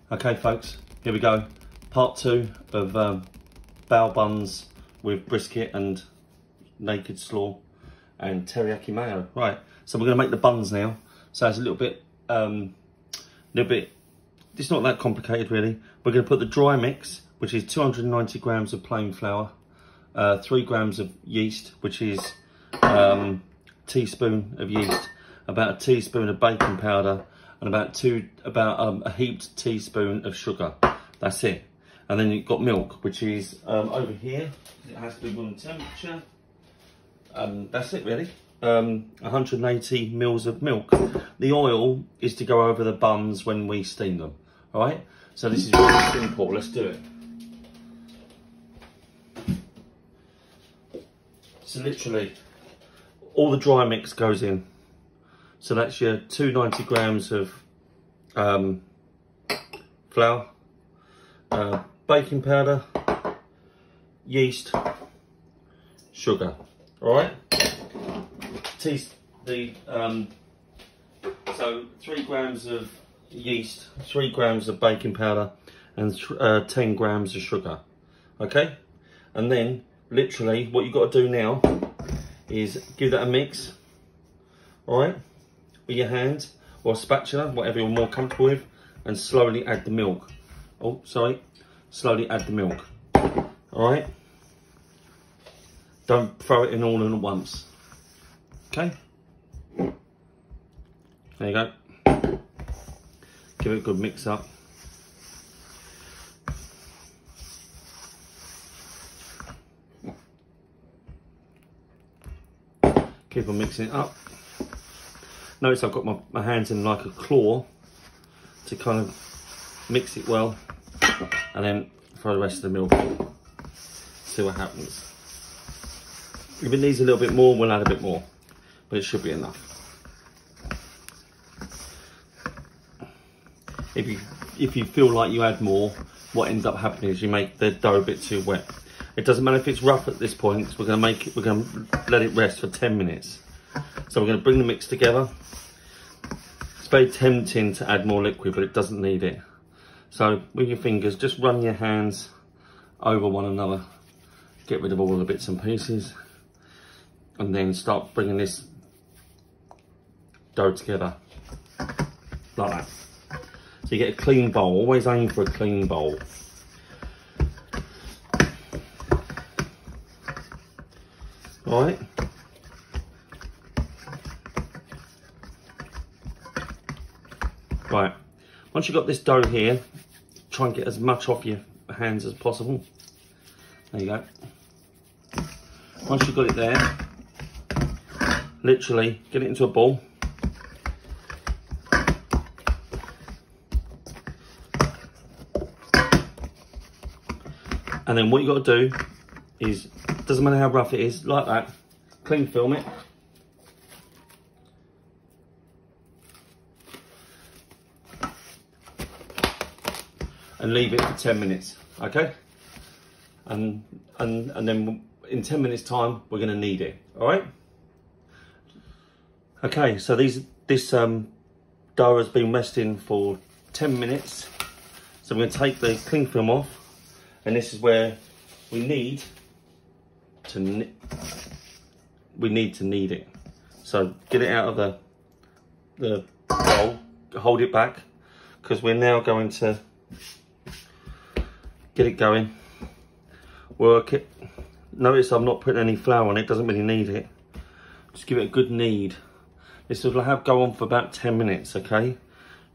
Okay folks, here we go. Part 2 of bao buns with brisket and naked slaw and teriyaki mayo. Right, so we're going to make the buns now. So it's a little bit, it's not that complicated really. We're going to put the dry mix, which is 290 grams of plain flour, 3 grams of yeast, which is teaspoon of yeast, about a teaspoon of baking powder, and about a heaped teaspoon of sugar. That's it. And then you've got milk, which is over here. It has to be room temperature. That's it really. 180 mils of milk. The oil is to go over the buns when we steam them. All right. So this is really simple. Let's do it. So literally, all the dry mix goes in. So that's your 290 grams of flour, baking powder, yeast, sugar. All right. So 3 grams of yeast, 3 grams of baking powder, and 10 grams of sugar. Okay. And then literally, what you've got to do now is give that a mix. All right. With your hand or a spatula, whatever you're more comfortable with, and slowly add the milk. Oh, sorry. Slowly add the milk. All right. Don't throw it in all at once. Okay. There you go. Give it a good mix up. Keep on mixing it up. Notice I've got my hands in like a claw to kind of mix it well, and then throw the rest of the milk in. See what happens. If it needs a little bit more, we'll add a bit more, but it should be enough. If you feel like you add more, what ends up happening is you make the dough a bit too wet. It doesn't matter if it's rough at this point. We're going to let it rest for 10 minutes. So we're going to bring the mix together. It's very tempting to add more liquid, but it doesn't need it. So with your fingers, just run your hands over one another. Get rid of all the bits and pieces. And then start bringing this dough together. Like that. So you get a clean bowl. Always aim for a clean bowl. All right. Right, once you've got this dough here, try and get as much off your hands as possible. There you go. Once you've got it there, literally get it into a ball. And then what you've got to do is, doesn't matter how rough it is, like that, cling film it. And leave it for 10 minutes, okay? And then in 10 minutes time, we're gonna knead it, all right? Okay, so this dough has been resting for 10 minutes. So we're gonna take the cling film off, and this is where we need to knead it. So get it out of the bowl, hold it back, because we're now going to get it going, work it. Notice I'm not putting any flour on it, doesn't really need it. Just give it a good knead. This will go on for about 10 minutes, okay?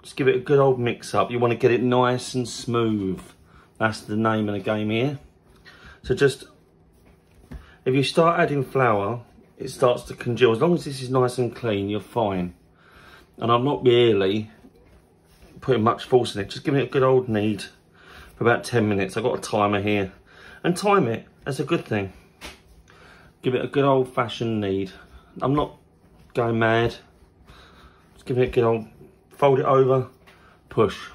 Just give it a good old mix up. You want to get it nice and smooth. That's the name of the game here. So just, if you start adding flour, it starts to congeal. As long as this is nice and clean, you're fine. And I'm not really putting much force in it. Just give it a good old knead. For about 10 minutes. I've got a timer here, and time it, that's a good thing. Give it a good old fashioned knead. I'm not going mad. Just give it a good old, fold it over, push,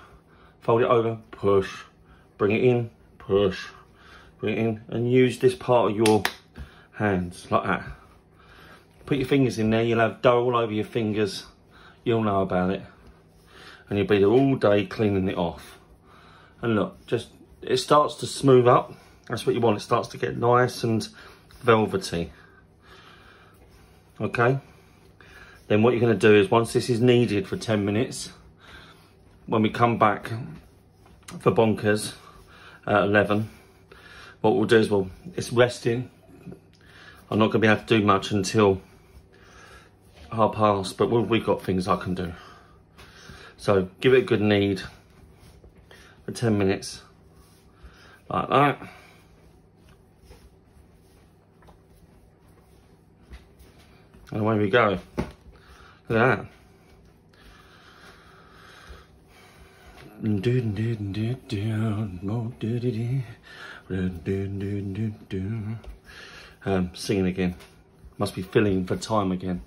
fold it over, push, bring it in, push, bring it in, and use this part of your hands like that. Put your fingers in there, you'll have dough all over your fingers. You'll know about it, and you'll be there all day cleaning it off. And look, just, it starts to smooth up. That's what you want. It starts to get nice and velvety. Okay. Then what you're going to do is, once this is kneaded for 10 minutes, when we come back for bonkers at 11, what we'll do is, well, it's resting. I'm not going to be able to do much until past, but we've got things I can do. So give it a good knead for 10 minutes, like that. And away we go. Look at that. Singing again. Must be filling for time again.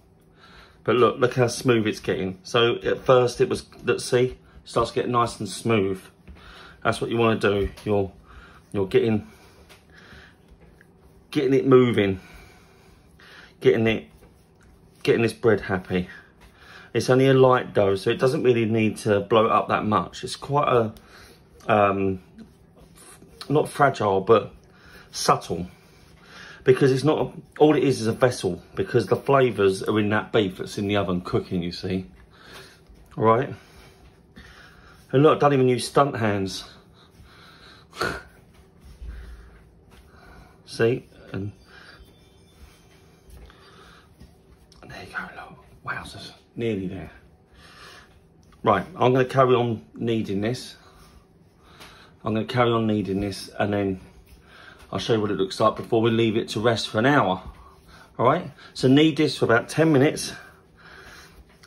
But look how smooth it's getting. So at first it was, let's see, starts getting nice and smooth. That's what you want to do. You're getting it moving, getting this bread happy. It's only a light dough, so it doesn't really need to blow it up that much. It's quite a not fragile, but subtle. Because it's not, all it is a vessel, because the flavours are in that beef that's in the oven cooking, you see. All right? And look, I don't even use stunt hands. See? And there you go, look. Wowzers, nearly there. Right, I'm going to carry on kneading this. And then I'll show you what it looks like before we leave it to rest for an hour. All right, so knead this for about 10 minutes.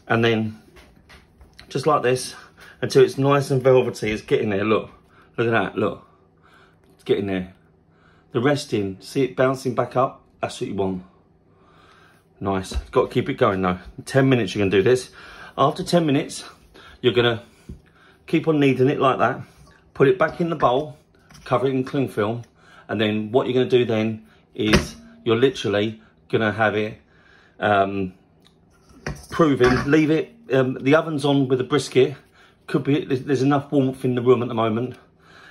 And then just like this, until it's nice and velvety. It's getting there, look at that, look. It's getting there. The resting, see it bouncing back up? That's what you want. Nice, got to keep it going though. 10 minutes you're gonna do this. After 10 minutes, you're gonna keep on kneading it like that. Put it back in the bowl, cover it in cling film. And then what you're going to do then is you're literally going to have it proving. Leave it, the oven's on with the brisket. Could be, there's enough warmth in the room at the moment.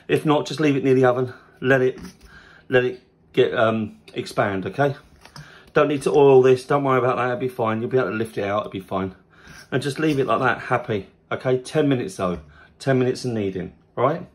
If not, just leave it near the oven. Let it get expand, okay? Don't need to oil this. Don't worry about that. It'll be fine. You'll be able to lift it out. It'll be fine. And just leave it like that, happy. Okay, 10 minutes though. 10 minutes of kneading, all right?